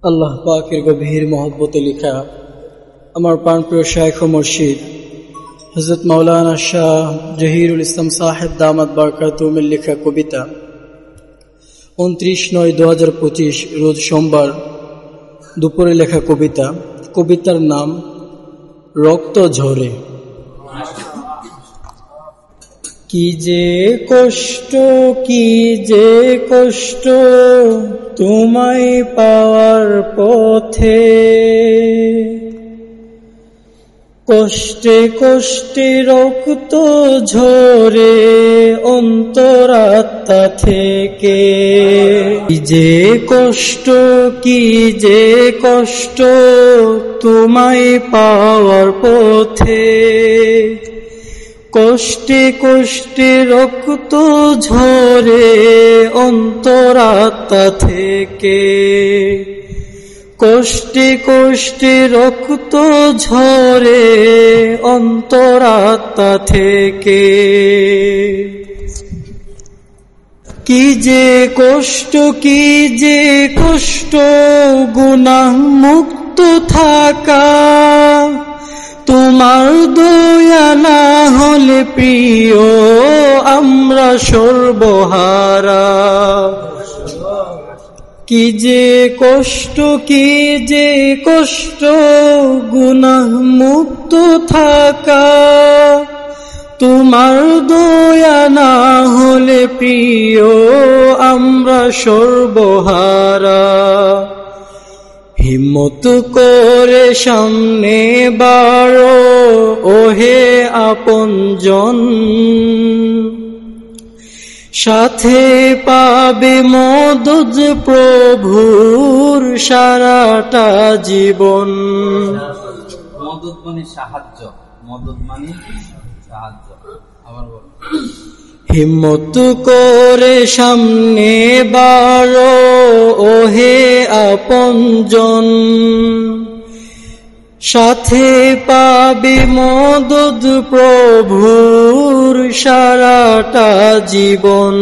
আল্লাহ পাকের গভীর মহব্বতে লেখা আমার প্রাণপ্রিয় শাইখ ও মুর্শিদ হযরত মাওলানা শাহ জহিরুল ইসলাম সাহেব দামাত বারকাতুহুমের লেখা কবিতা 29/9/2025 রোজ সোমবার দুপুরে লেখা কবিতা। কবিতার নাম রক্ত ঝরে। কি যে কষ্ট তোমায় পাওয়ার পথে, কষ্টে কষ্টে রক্ত ঝরে অন্তরাত্মা থেকে। কি যে কষ্ট তোমায় পাওয়ার পথে, কষ্টে কষ্টে রক্ত ঝরে অন্তরাত্মা থেকে। কষ্টে কষ্টে রক্ত ঝরে অন্তরাত্মা থেকে। কি যে কষ্ট গুনাহ মুক্ত থাকা, তোমার দয়া না হলে প্রিয় আমরা সর্বহারা। কি যে কষ্ট গুনাহ মুক্ত থাকা, তোমার দয়া না হলে প্রিয় আমরা সর্বহারা। হিম্মত করে সামনে বাড়ো ওহে আপনজন, সাথে পাবে মদদ প্রভুর সারাটা জীবন। মদদ মানে সাহায্য, মদদ মানে সাহায্য। আবার বল। হিম্মত করে সামনে বাড়ো ওহে আপনজন, সাথে পাবে মদদ প্রভুর সারাটা জীবন।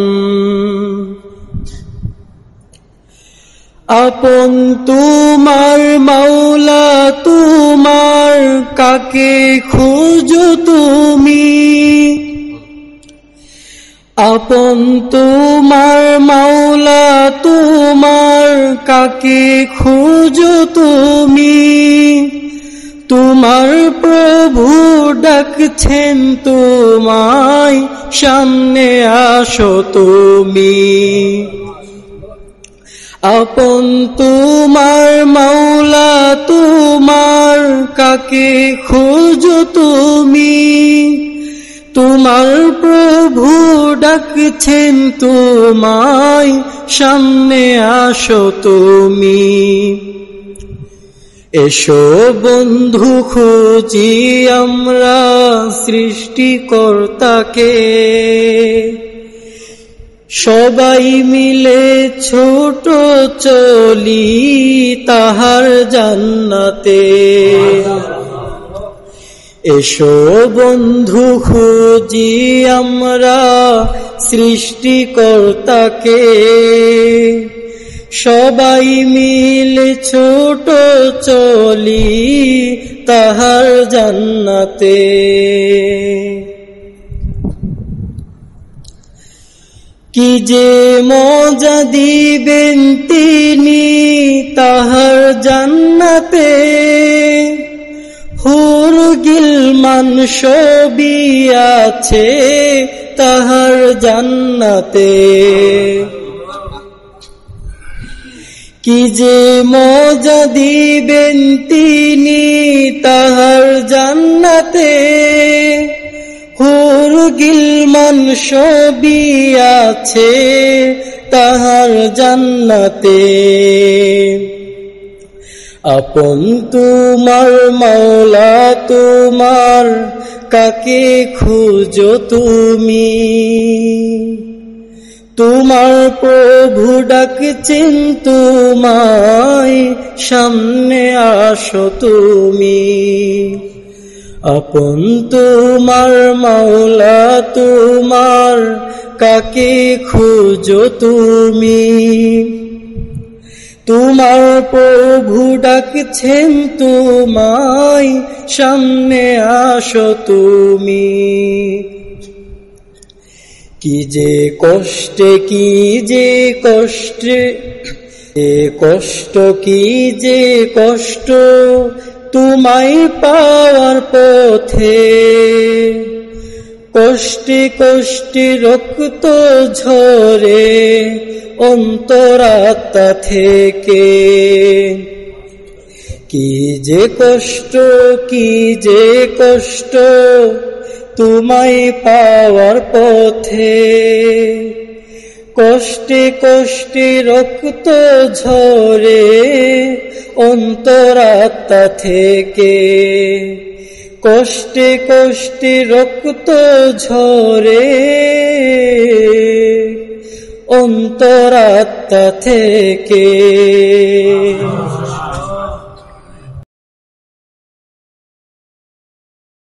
আপন তোমার মাওলা তোমার, কাকে খুঁজো তুমি? আপন তোমার মাওলা তোমার, কাকে খুঁজো তুমি? তোমার প্রভু ডাকছেন তোমায়, সামনে আসো তুমি। আপন তোমার মাওলা তোমার, কাকে খুঁজো তুমি? তোমার প্রভু ডাকছেন তোমায়, সামনে আসো তুমি। এসো বন্ধু খুঁজি আমরা সৃষ্টিকর্তাকে, সবাই মিলে ছোট চলি তাহার জান্নাতে। এসো বন্ধু খুঁজি আমরা সৃষ্টিকর্তাকে, সবাই মিলে ছোট চলি তাহার জান্নাতে। কি যে মজা দিবেন তিনি তাহার জান্নাতে, হুর গিলমান সবই আছে তাহার জান্নাতে। কি যে মজা দিবেন তিনি তাহার জান্নাতে, হুর গিলমান সবই আছে তাহার জান্নাতে। আপন তোমার মাওলা তোমার, কাকে খুঁজো তুমি? তোমার প্রভু ডাকছেন তোমায়, সামনে আসো তুমি। আপন তোমার মাওলা তোমার, কাকে খুঁজো তুমি? তোমার প্রভু ডাকছেন তোমায়, সামনে আসো তুমি। কি যে কষ্টে, কি যে কষ্টে, কষ্ট, কি যে কষ্ট তোমায় পাওয়ার পথে। কষ্টে কষ্টে রক্ত ঝরে অন্তরাত্মা থেকে। কি যে কষ্ট, কি যে কষ্ট তোমায় পাওয়ার পথে। কষ্টে কষ্টে রক্ত ঝরে অন্তরাত্মা থেকে। কষ্টে কষ্টে রক্ত ঝরে অন্তরাত্মা থেকে।